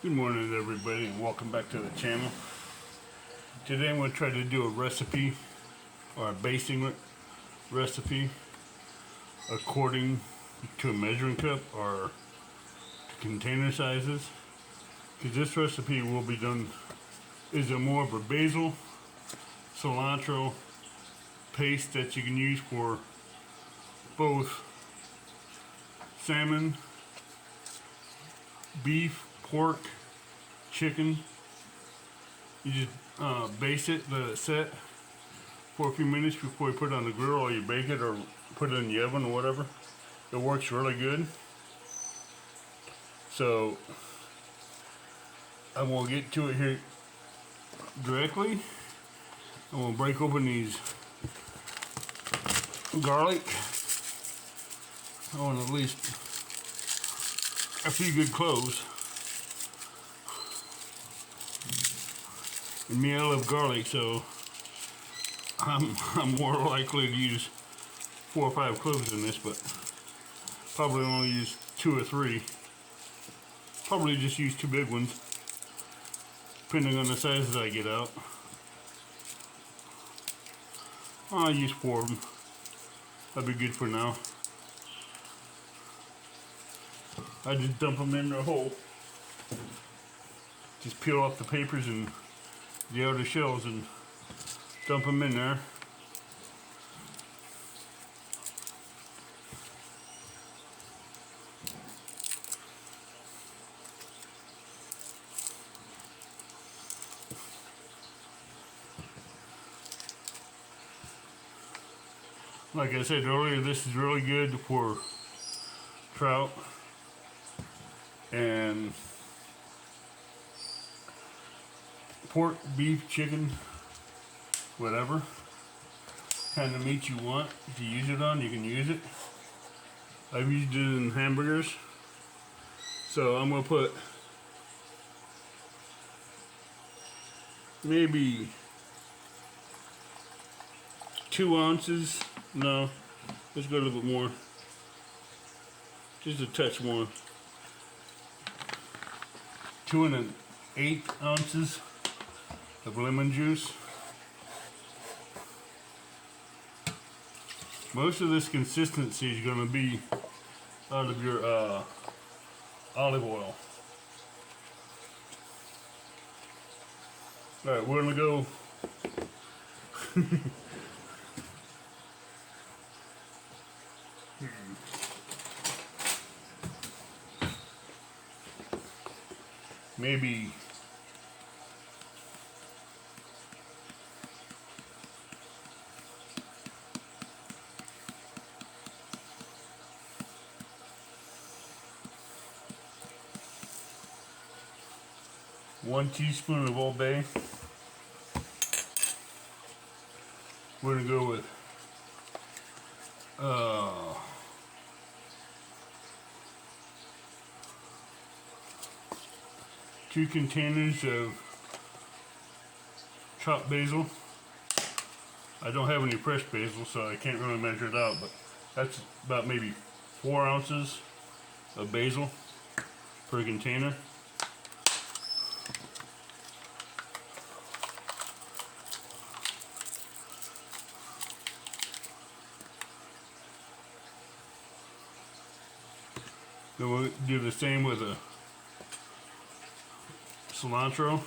Good morning everybody and welcome back to the channel. Today I'm going to try to do a recipe or a basting recipe according to a measuring cup or container sizes. Because this recipe will be done is a more of a basil cilantro paste that you can use for both salmon, beef, pork, chicken. You just baste it, let it set for a few minutes before you put it on the grill, or you bake it or put it in the oven or whatever. It works really good. So I won't get to it here directly. I'm going to break open these garlic. I want at least a few good cloves. And me, I love garlic, so I'm more likely to use 4 or 5 cloves in this, but probably only use 2 or 3. Probably just use 2 big ones, depending on the sizes I get out. I'll use 4 of them. That'd be good for now. I just dump them in the hole. Just peel off the papers and the outer shells and dump them in there. Like I said earlier, this is really good for trout and pork, beef, chicken, whatever kind of meat you want to use it on, you can use it. I've used it in hamburgers, so I'm gonna put maybe 2 ounces. No, let's go a little bit more, just a touch more. 2 1/8 ounces of lemon juice. Most of this consistency is going to be out of your olive oil. Alright, we're going to go maybe 1 teaspoon of Old Bay. We're going to go with 2 containers of chopped basil. I don't have any fresh basil, so I can't really measure it out, but that's about maybe 4 ounces of basil per container. Then we'll do the same with the cilantro.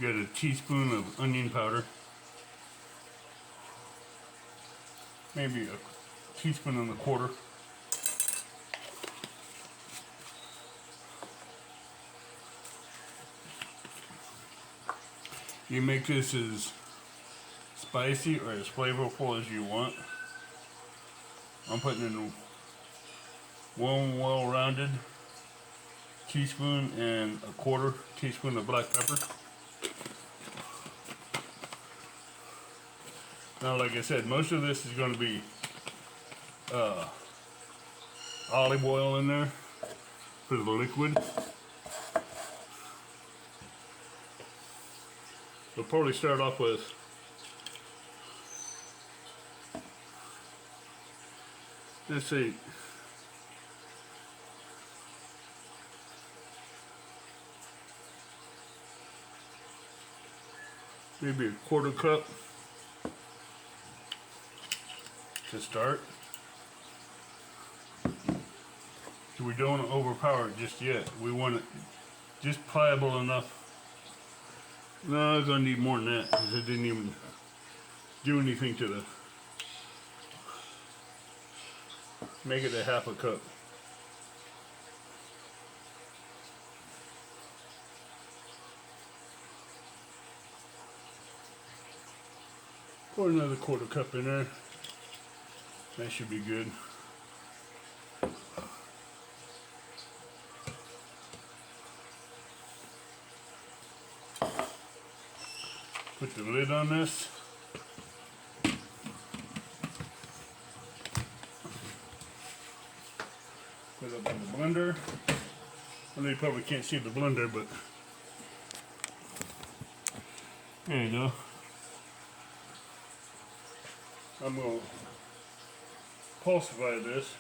Got a teaspoon of onion powder, maybe a teaspoon and a quarter. You make this as spicy or as flavorful as you want. I'm putting in one well-rounded teaspoon and a quarter teaspoon of black pepper. Now, like I said, most of this is going to be olive oil in there for the liquid. We'll probably start off with let's see, maybe a quarter cup to start. So we don't want to overpower it just yet. We want it just pliable enough. No, I'm going to need more than that because it didn't even do anything to the, make it a half a cup. Pour another quarter cup in there. That should be good. Put the lid on this. Put it up in the blender. I know you probably can't see the blender, but there you go. I'm going to pulsify this.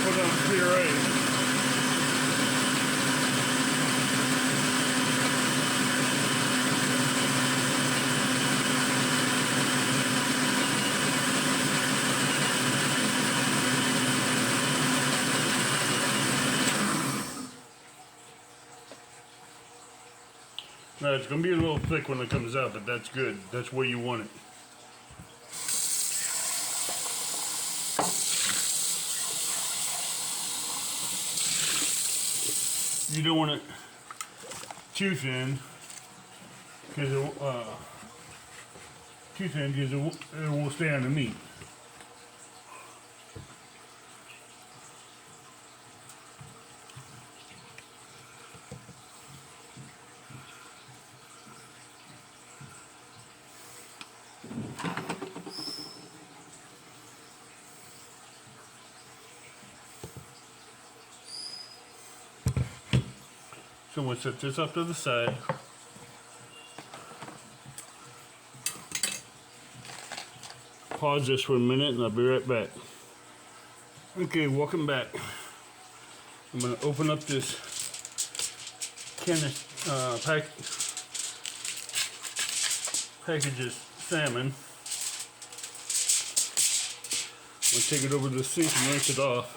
Put it on puree. Now it's going to be a little thick when it comes out, but that's good. That's where you want it. You don't want it too thin because it will stay on the meat. So we'll set this up to the side. Pause this for a minute and I'll be right back. Okay, welcome back. I'm going to open up this can of packages salmon. I'll take it over to the sink and rinse it off.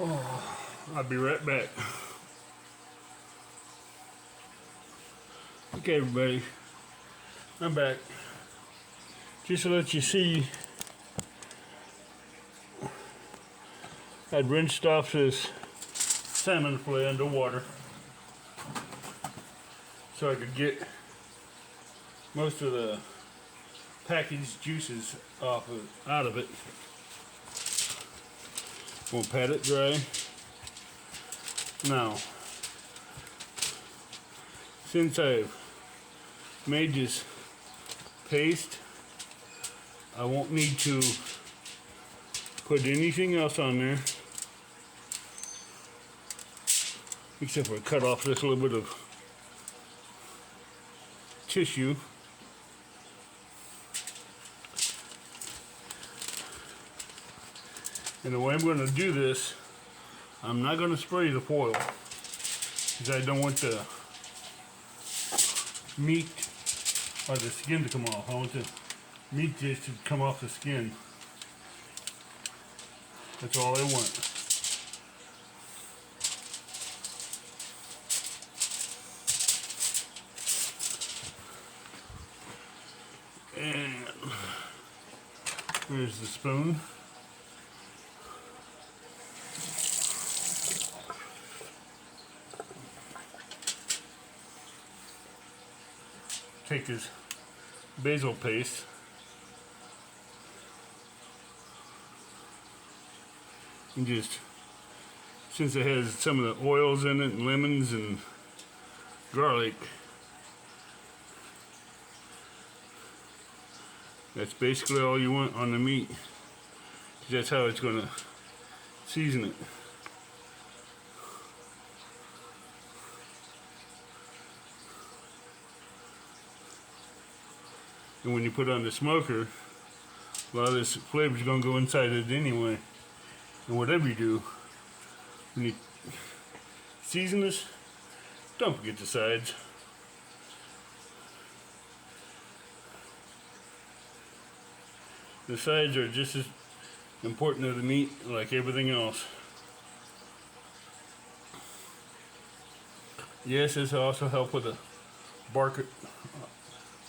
Oh, I'll be right back. Okay, everybody, I'm back. Just to let you see, I'd rinsed off this salmon fillet underwater so I could get most of the packaged juices out of it. We'll pat it dry. Now, since I've made this paste, I won't need to put anything else on there except for cut off this little bit of tissue. And the way I'm going to do this, I'm not going to spray the foil because I don't want the meat or the skin to come off. I want the meat just to come off the skin. That's all I want. And here's the spoon. Take this basil paste and just, since it has some of the oils in it and lemons and garlic, that's basically all you want on the meat. That's how it's going to season it. And when you put it on the smoker, a lot of this flavor is going to go inside it anyway. And whatever you do, when you season this, don't forget the sides. The sides are just as important to the meat like everything else. Yes, this will also help with the bark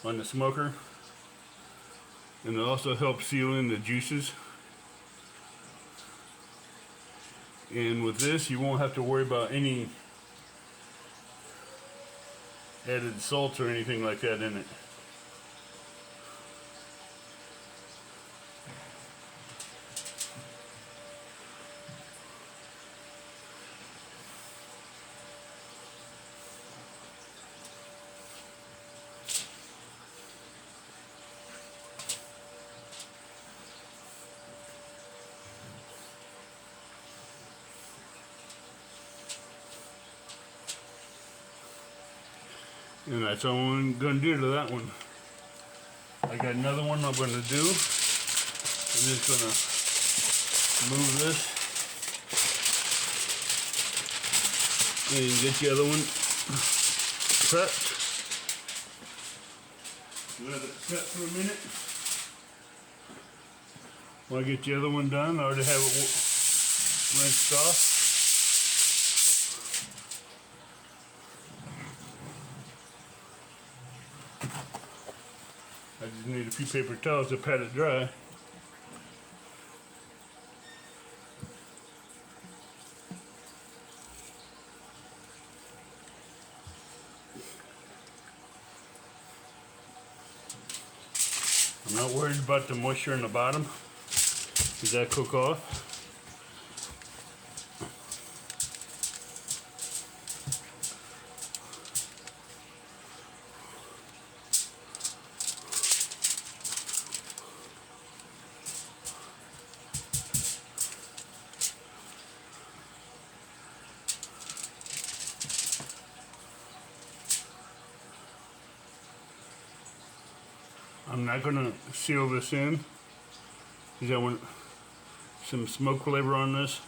on the smoker. And it also helps seal in the juices. And with this, you won't have to worry about any added salt or anything like that in it. And that's all I'm going to do to that one. I got another one I'm going to do. I'm just going to move this and get the other one prepped. Let it set for a minute. While I get the other one done, I already have it rinsed off. I just need a few paper towels to pat it dry. I'm not worried about the moisture in the bottom, because that cook off. I'm not going to seal this in because I want some smoke flavor on this.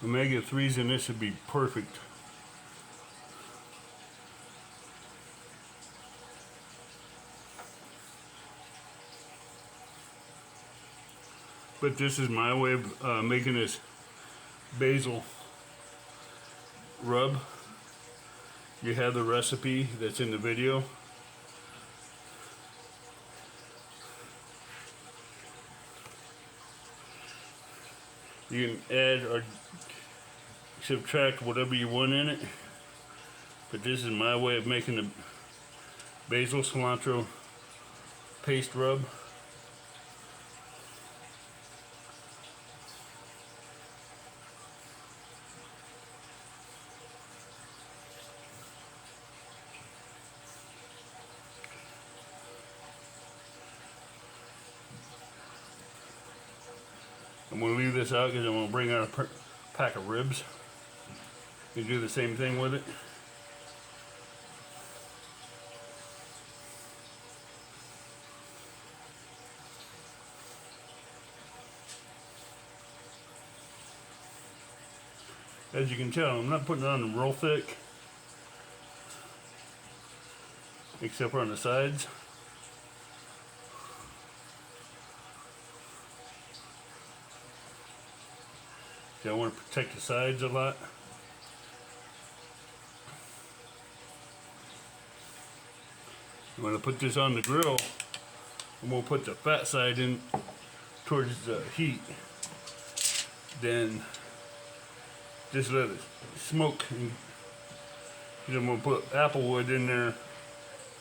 Omega-3s in this would be perfect. But this is my way of making this basil rub. You have the recipe that's in the video. You can add or subtract whatever you want in it. But this is my way of making the basil cilantro paste rub. I'm going to leave this out because I'm going to bring out a pack of ribs and do the same thing with it. As you can tell, I'm not putting it on real thick, except for on the sides. See, I want to protect the sides a lot. I'm going to put this on the grill, and we'll put the fat side in towards the heat. Then just let it smoke. And then we'll put apple wood in there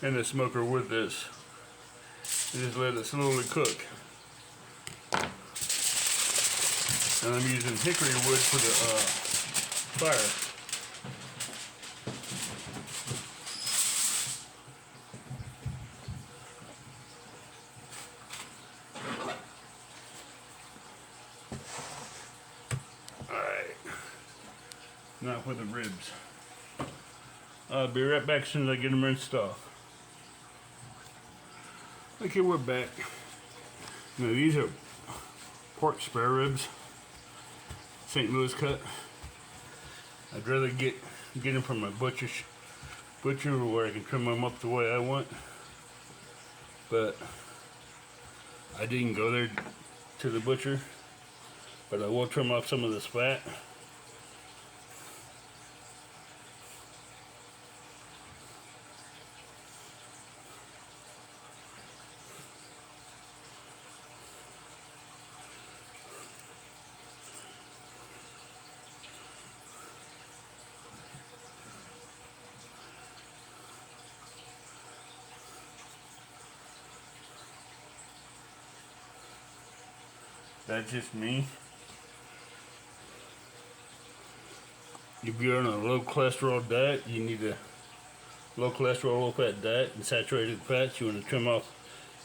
in the smoker with this. And just let it slowly cook. And I'm using hickory wood for the fire. Alright. Now for the ribs. I'll be right back as soon as I get them rinsed off. Okay, we're back. Now these are pork spare ribs. St. Louis cut. I'd rather get them from a butcher where I can trim them up the way I want. But I didn't go there to the butcher. But I will trim off some of this fat. That's just me. If you're on a low cholesterol diet, you need a low cholesterol, low fat diet and saturated fats. You want to trim off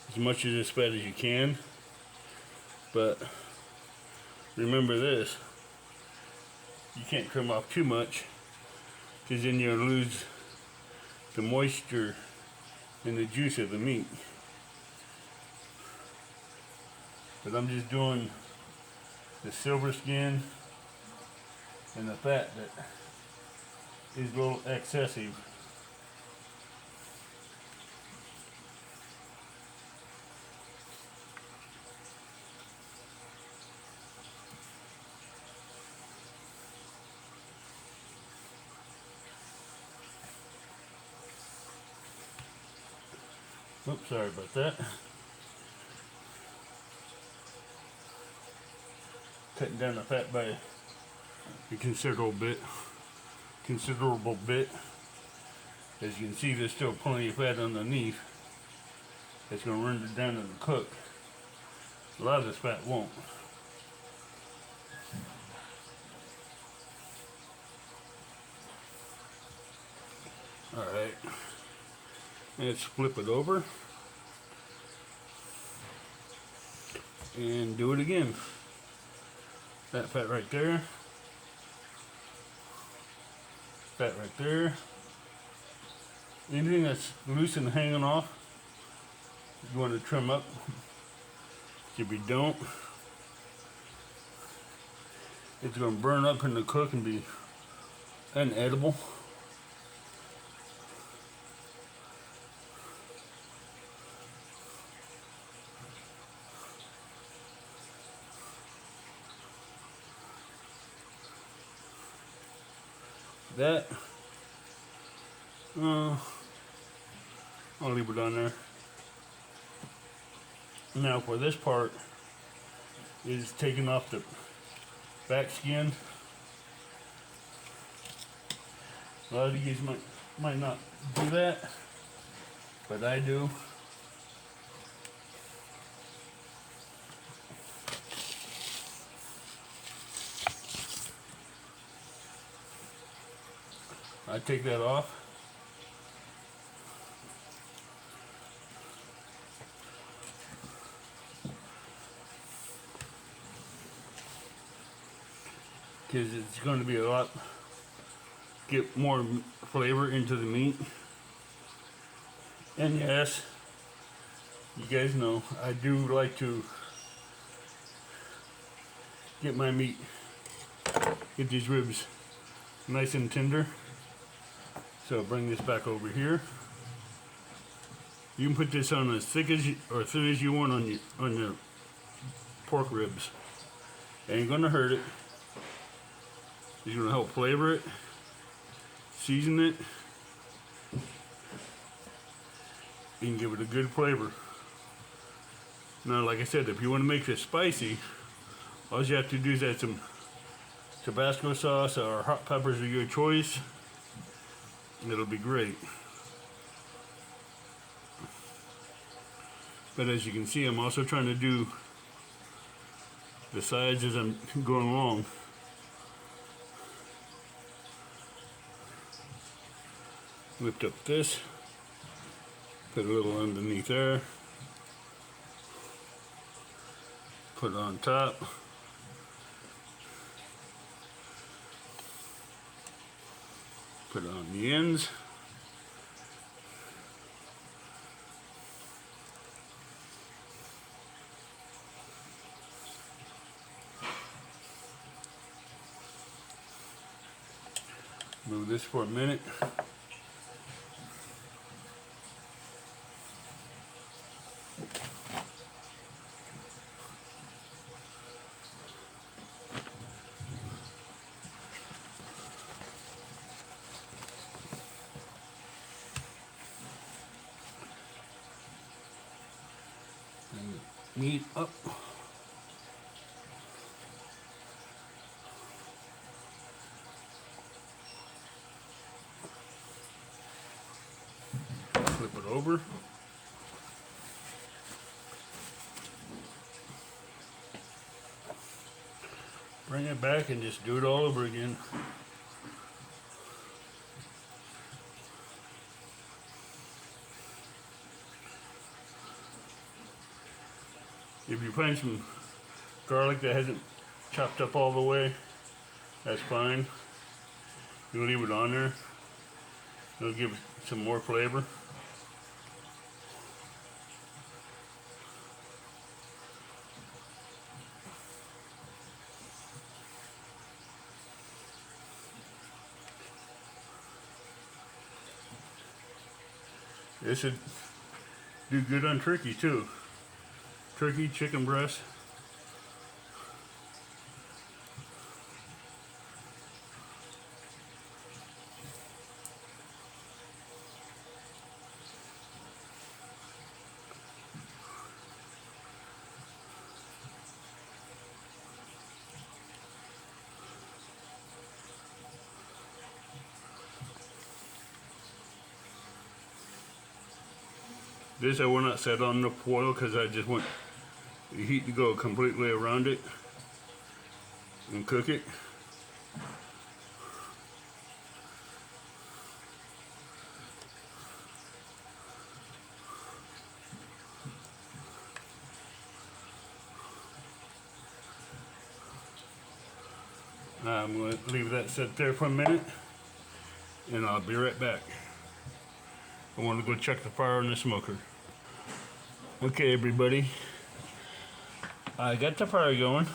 as much of this fat as you can. But remember this, you can't trim off too much because then you'll lose the moisture and the juice of the meat. But I'm just doing the silver skin and the fat that is a little excessive. Oops, sorry about that. Cutting down the fat by a considerable bit. As you can see, there's still plenty of fat underneath. It's going to run it down in the cook. A lot of this fat won't. Alright. Let's flip it over. And do it again. That fat right there. Fat right there. Anything that's loose and hanging off, you want to trim up. If you don't, it's going to burn up in the cook and be unedible. That, I'll leave it on there. Now for this part is taking off the back skin A lot of you guys might not do that, but I do. I take that off. Because it's going to be a lot, get more flavor into the meat. And yes, you guys know, I do like to get my meat, get these ribs nice and tender. So bring this back over here. You can put this on as thick as or thin as you want on your pork ribs. Ain't gonna hurt it. It's gonna help flavor it, season it, and give it a good flavor. Now, like I said, if you want to make this spicy, all you have to do is add some Tabasco sauce or hot peppers of your choice. It'll be great. But as you can see, I'm also trying to do the sides as I'm going along. Lift up this, put a little underneath there, put it on top. Put it on the ends. Move this for a minute. Meat up. Flip it over. Bring it back and just do it all over again. If you find some garlic that hasn't chopped up all the way, that's fine. You leave it on there. It'll give some more flavor. This should do good on turkey too. Turkey, chicken breast. This I will not set on the foil because I just want the heat to go completely around it and cook it. I'm going to leave that set there for a minute and I'll be right back. I want to go check the fire on the smoker. Okay, everybody, I got the fire going.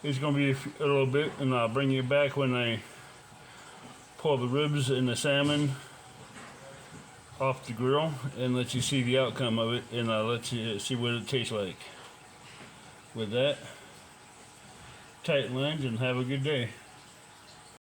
It's going to be a little bit, and I'll bring you back when I pull the ribs and the salmon off the grill and let you see the outcome of it, and I'll let you see what it tastes like. With that, tight lines and have a good day.